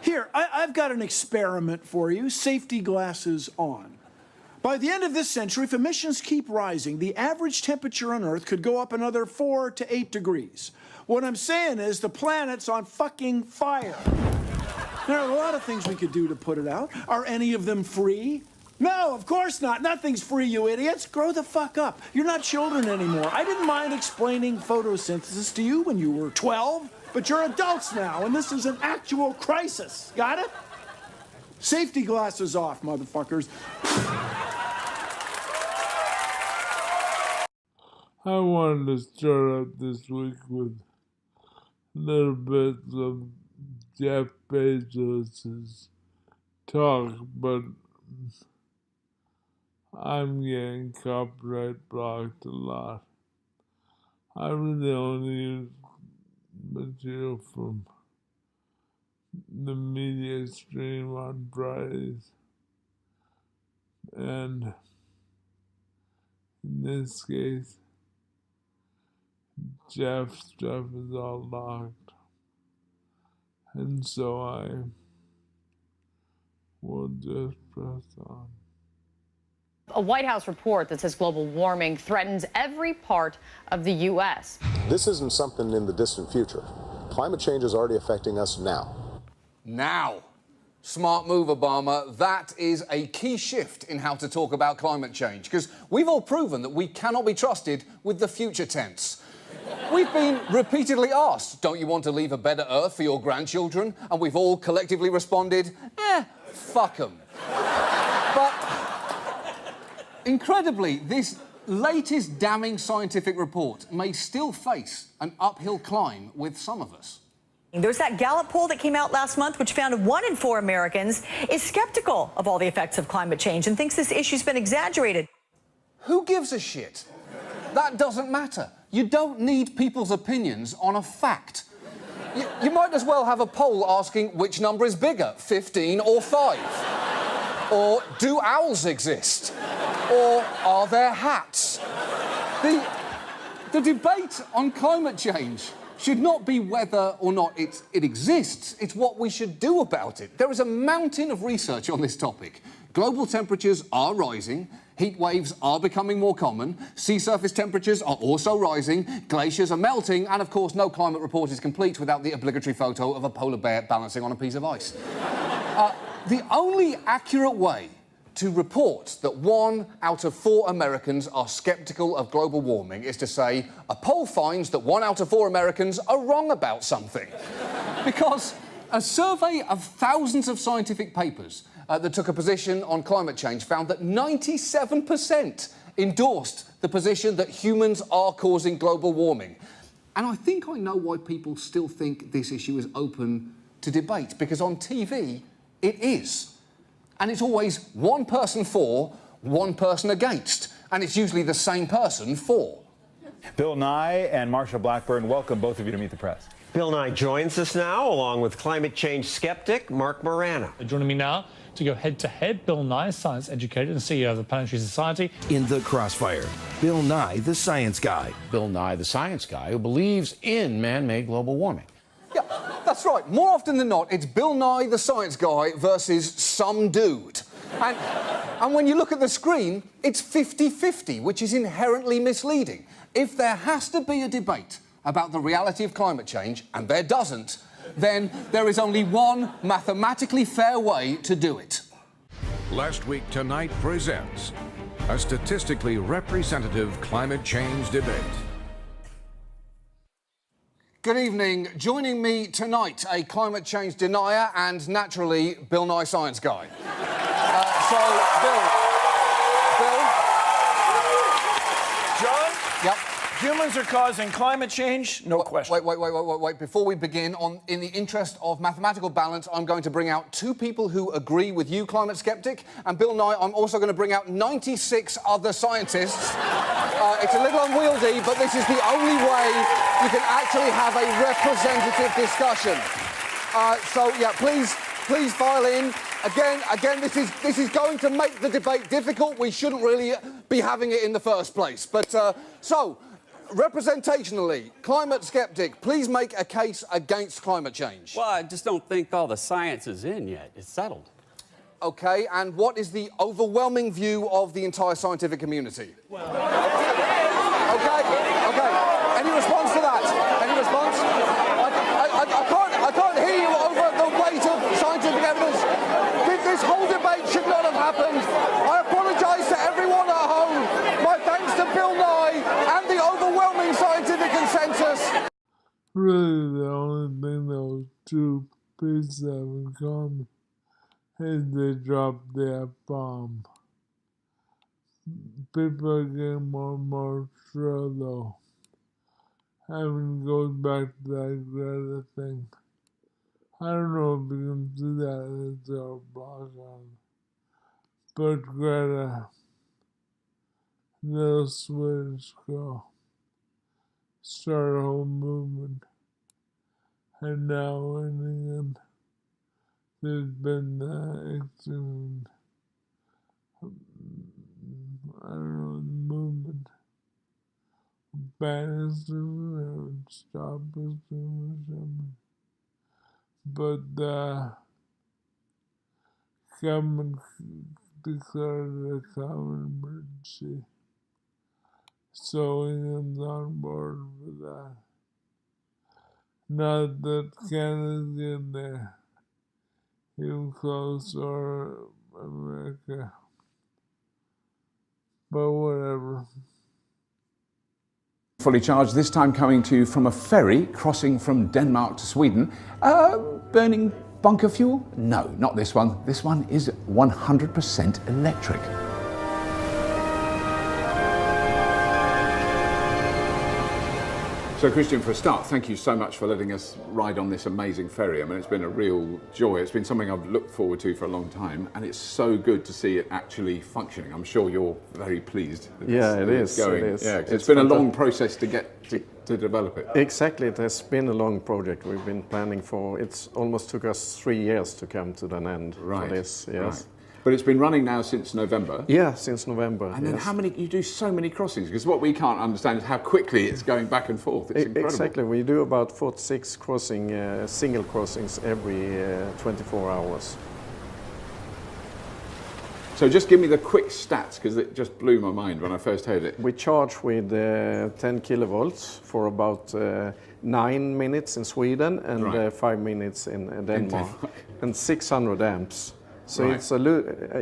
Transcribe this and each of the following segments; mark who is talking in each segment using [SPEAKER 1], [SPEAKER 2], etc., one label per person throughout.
[SPEAKER 1] Here, I've got an experiment for you. Safety glasses on. By the end of this century, if emissions keep rising, the average temperature on Earth could go up another 4 to 8 degrees. What I'm saying is the planet's on fucking fire. There are a lot of things we could do to put it out. Are any of them free? No, of course not. Nothing's free, you idiots. Grow the fuck up. You're not children anymore. I didn't mind explaining photosynthesis to you when you were 12, but you're adults now, and this is an actual crisis. Got it? Safety glasses off, motherfuckers.
[SPEAKER 2] I wanted to start out this week with little bits of Jeff Bezos' talk, but I'm getting copyright blocked a lot. I really only use material from the media stream on Fridays, and in this case, Jeff's stuff is all locked, and so I will just press on.
[SPEAKER 3] A White House report that says global warming threatens every part of the U.S.
[SPEAKER 4] This isn't something in the distant future. Climate change is already affecting us now.
[SPEAKER 5] Now. Smart move, Obama. That is a key shift in how to talk about climate change, because we've all proven that we cannot be trusted with the future tense. We've been repeatedly asked, don't you want to leave a better Earth for your grandchildren? And we've all collectively responded, fuck 'em. But incredibly, this latest damning scientific report may still face an uphill climb with some of us.
[SPEAKER 6] There's that Gallup poll that came out last month, which found 1 in 4 Americans is skeptical of all the effects of climate change and thinks this issue's been exaggerated.
[SPEAKER 5] Who gives a shit? That doesn't matter. You don't need people's opinions on a fact. You might as well have a poll asking which number is bigger, 15 or 5. Or do owls exist? Or are there hats? The debate on climate change should not be whether or not it exists. It's what we should do about it. There is a mountain of research on this topic. Global temperatures are rising, heat waves are becoming more common, sea surface temperatures are also rising, glaciers are melting, and of course no climate report is complete without the obligatory photo of a polar bear balancing on a piece of ice. The only accurate way to report that 1 out of 4 Americans are sceptical of global warming is to say, a poll finds that 1 out of 4 Americans are wrong about something. Because a survey of thousands of scientific papers that took a position on climate change found that 97% endorsed the position that humans are causing global warming. And I think I know why people still think this issue is open to debate, because on TV, it is. And it's always 1 person for, 1 person against. And it's usually the same person for.
[SPEAKER 7] Bill Nye and Marsha Blackburn, welcome both of you to Meet the Press.
[SPEAKER 8] Bill Nye joins us now, along with climate change skeptic Mark Morano.
[SPEAKER 9] Joining me now to go head-to-head, Bill Nye, science educator and CEO of the Planetary Society.
[SPEAKER 10] In the crossfire, Bill Nye, the science guy.
[SPEAKER 11] Bill Nye, the science guy who believes in man-made global warming.
[SPEAKER 5] Yeah, that's right. More often than not, it's Bill Nye, the science guy, versus some dude. And when you look at the screen, it's 50-50, which is inherently misleading. If there has to be a debate about the reality of climate change, and there doesn't, then there is only one mathematically fair way to do it.
[SPEAKER 12] Last Week Tonight presents a statistically representative climate change debate.
[SPEAKER 5] Good evening. Joining me tonight, a climate change denier and, naturally, Bill Nye science guy.
[SPEAKER 1] Bill? John?
[SPEAKER 5] Yep.
[SPEAKER 1] Humans are causing climate change? No question.
[SPEAKER 5] Wait. Before we begin, in the interest of mathematical balance, I'm going to bring out 2 people who agree with you, climate skeptic, and Bill Nye, I'm also going to bring out 96 other scientists. It's a little unwieldy, but this is the only way you can actually have a representative discussion. So, yeah, please file in. Again, this is going to make the debate difficult. We shouldn't really be having it in the first place. But, so, representationally, climate skeptic, please make a case against climate change.
[SPEAKER 13] Well, I just don't think all the science is in yet. It's settled.
[SPEAKER 5] Okay, and what is the overwhelming view of the entire scientific community? Well... Okay. Any response to that? Any response? I can't hear you over the weight of scientific evidence. This whole debate should not have happened. I apologise to everyone at home. My thanks to Bill Nye and the overwhelming scientific consensus.
[SPEAKER 2] Really, the only thing those two pieces have in common is they dropped the F-bomb. People are getting more and more sure, though. Having goes back to that Greta thing. I don't know if you can see that as a blog on it. But Greta, little Swedish girl, started a whole movement. And now in England, there's been I don't know, the movement. Ban or stop us or something. But the government declared a common emergency. So England's on board with that. Not that Canada's in there, even close, or America. But whatever.
[SPEAKER 14] Fully charged, this time coming to you from a ferry crossing from Denmark to Sweden. Burning bunker fuel? No, not this one. This one is 100% electric. So Christian, for a start, thank you so much for letting us ride on this amazing ferry. I mean, it's been a real joy. It's been something I've looked forward to for a long time, and it's so good to see it actually functioning. I'm sure you're very pleased.
[SPEAKER 15] Yeah, it is.
[SPEAKER 14] Going.
[SPEAKER 15] It is.
[SPEAKER 14] Yeah, it's been a long process to get to develop it.
[SPEAKER 15] Exactly, it has been a long project. We've been planning for. It's almost took us 3 years to come to an end for this. Yes.
[SPEAKER 14] Right. But it's been running now since November.
[SPEAKER 15] Yeah, since November.
[SPEAKER 14] And then how many, you do so many crossings, because what we can't understand is how quickly it's going back and forth. It's incredible.
[SPEAKER 15] Exactly, we do about 46 single crossings every 24 hours.
[SPEAKER 14] So just give me the quick stats, because it just blew my mind when I first heard it.
[SPEAKER 15] We charge with 10 kilovolts for about 9 minutes in Sweden and 5 minutes in Denmark. And 600 amps. So it's a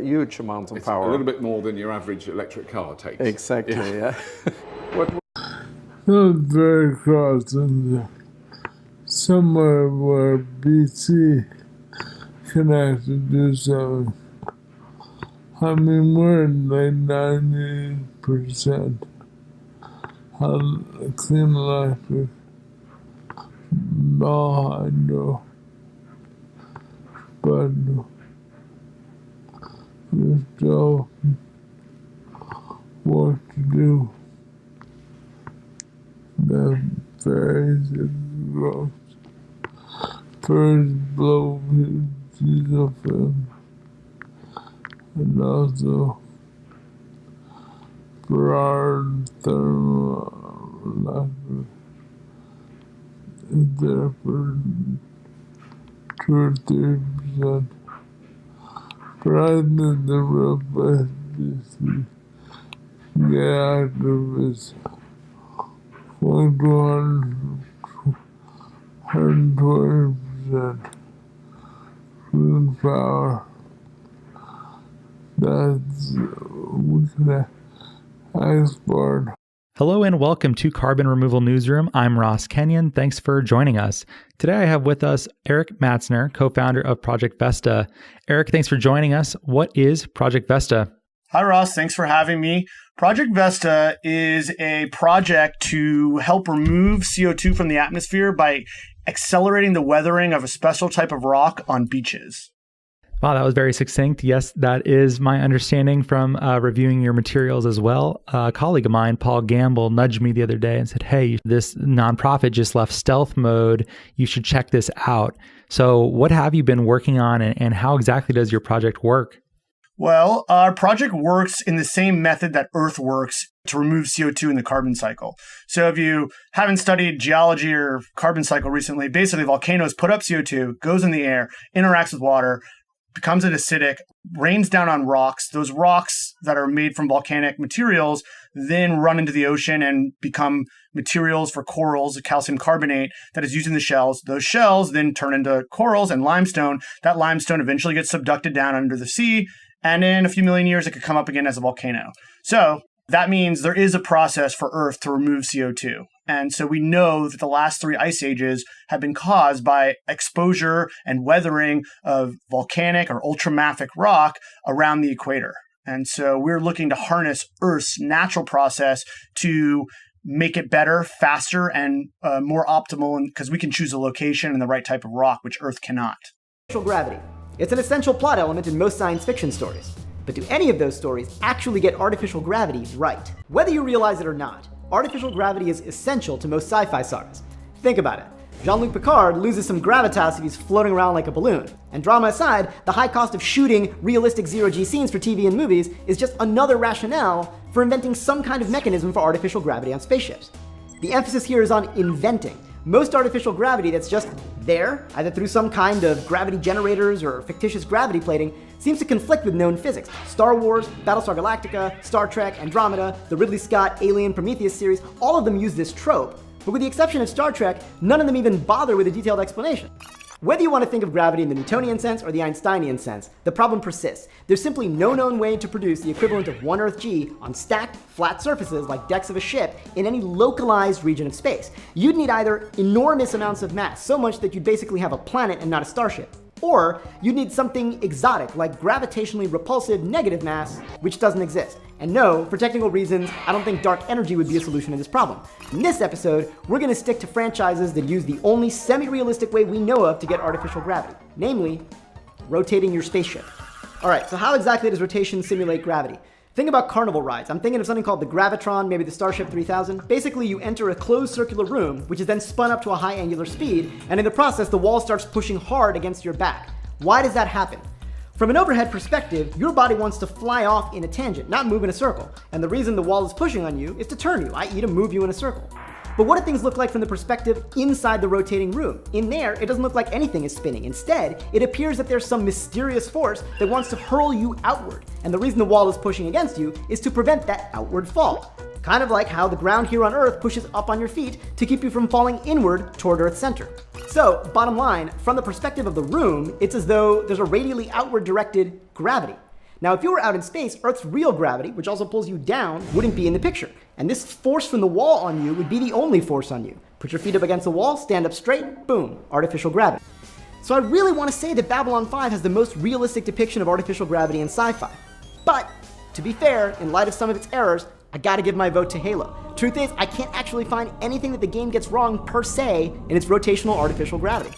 [SPEAKER 15] huge amount of power.
[SPEAKER 14] A little bit more than your average electric car takes.
[SPEAKER 15] Exactly, yeah.
[SPEAKER 2] Those very crossings, somewhere where BC can actually do something. I mean, we're like 98% clean electric, all hydro, but there's still work to do. The ferries and roads. Ferries blow diesel film. And also for our thermoelectric is there for 2 or 3%. But I think the real best is to get activists going to 120% clean power. That's we can export.
[SPEAKER 16] Hello and welcome to Carbon Removal Newsroom. I'm Ross Kenyon. Thanks for joining us. Today I have with us Eric Matzner, co-founder of Project Vesta. Eric, thanks for joining us. What is Project Vesta?
[SPEAKER 17] Hi, Ross. Thanks for having me. Project Vesta is a project to help remove CO2 from the atmosphere by accelerating the weathering of a special type of rock on beaches.
[SPEAKER 16] Wow, that was very succinct. Yes, that is my understanding from reviewing your materials as well. A colleague of mine, Paul Gamble, nudged me the other day and said, hey, this nonprofit just left stealth mode. You should check this out. So what have you been working on and how exactly does your project work?
[SPEAKER 17] Well, our project works in the same method that Earth works to remove CO2 in the carbon cycle. So if you haven't studied geology or carbon cycle recently, basically volcanoes put up CO2, goes in the air, interacts with water, becomes acidic, rains down on rocks. Those rocks that are made from volcanic materials then run into the ocean and become materials for corals, calcium carbonate that is used in the shells. Those shells then turn into corals and limestone. That limestone eventually gets subducted down under the sea, and in a few million years, it could come up again as a volcano. So that means there is a process for Earth to remove CO2. And so we know that the last 3 ice ages have been caused by exposure and weathering of volcanic or ultramafic rock around the equator. And so we're looking to harness Earth's natural process to make it better, faster, and more optimal, because we can choose a location and the right type of rock, which Earth cannot.
[SPEAKER 18] Artificial gravity. It's an essential plot element in most science fiction stories. But do any of those stories actually get artificial gravity right? Whether you realize it or not, artificial gravity is essential to most sci-fi sagas. Think about it. Jean-Luc Picard loses some gravitas if he's floating around like a balloon. And drama aside, the high cost of shooting realistic zero-G scenes for TV and movies is just another rationale for inventing some kind of mechanism for artificial gravity on spaceships. The emphasis here is on inventing. Most artificial gravity that's just there, either through some kind of gravity generators or fictitious gravity plating, seems to conflict with known physics. Star Wars, Battlestar Galactica, Star Trek, Andromeda, the Ridley Scott Alien Prometheus series, all of them use this trope. But with the exception of Star Trek, none of them even bother with a detailed explanation. Whether you want to think of gravity in the Newtonian sense or the Einsteinian sense, the problem persists. There's simply no known way to produce the equivalent of 1 Earth G on stacked, flat surfaces like decks of a ship in any localized region of space. You'd need either enormous amounts of mass, so much that you'd basically have a planet and not a starship, or you'd need something exotic like gravitationally repulsive negative mass, which doesn't exist. And no, for technical reasons, I don't think dark energy would be a solution to this problem. In this episode, we're going to stick to franchises that use the only semi-realistic way we know of to get artificial gravity, namely, rotating your spaceship. Alright, so how exactly does rotation simulate gravity? Think about carnival rides. I'm thinking of something called the Gravitron, maybe the Starship 3000. Basically, you enter a closed circular room, which is then spun up to a high angular speed, and in the process, the wall starts pushing hard against your back. Why does that happen? From an overhead perspective, your body wants to fly off in a tangent, not move in a circle. And the reason the wall is pushing on you is to turn you, i.e. to move you in a circle. But what do things look like from the perspective inside the rotating room? In there, it doesn't look like anything is spinning. Instead, it appears that there's some mysterious force that wants to hurl you outward. And the reason the wall is pushing against you is to prevent that outward fall. Kind of like how the ground here on Earth pushes up on your feet to keep you from falling inward toward Earth's center. So, bottom line, from the perspective of the room, it's as though there's a radially outward directed gravity. Now, if you were out in space, Earth's real gravity, which also pulls you down, wouldn't be in the picture. And this force from the wall on you would be the only force on you. Put your feet up against the wall, stand up straight, boom, artificial gravity. So I really want to say that Babylon 5 has the most realistic depiction of artificial gravity in sci-fi. But, to be fair, in light of some of its errors, I gotta give my vote to Halo. Truth is, I can't actually find anything that the game gets wrong per se in its rotational artificial gravity.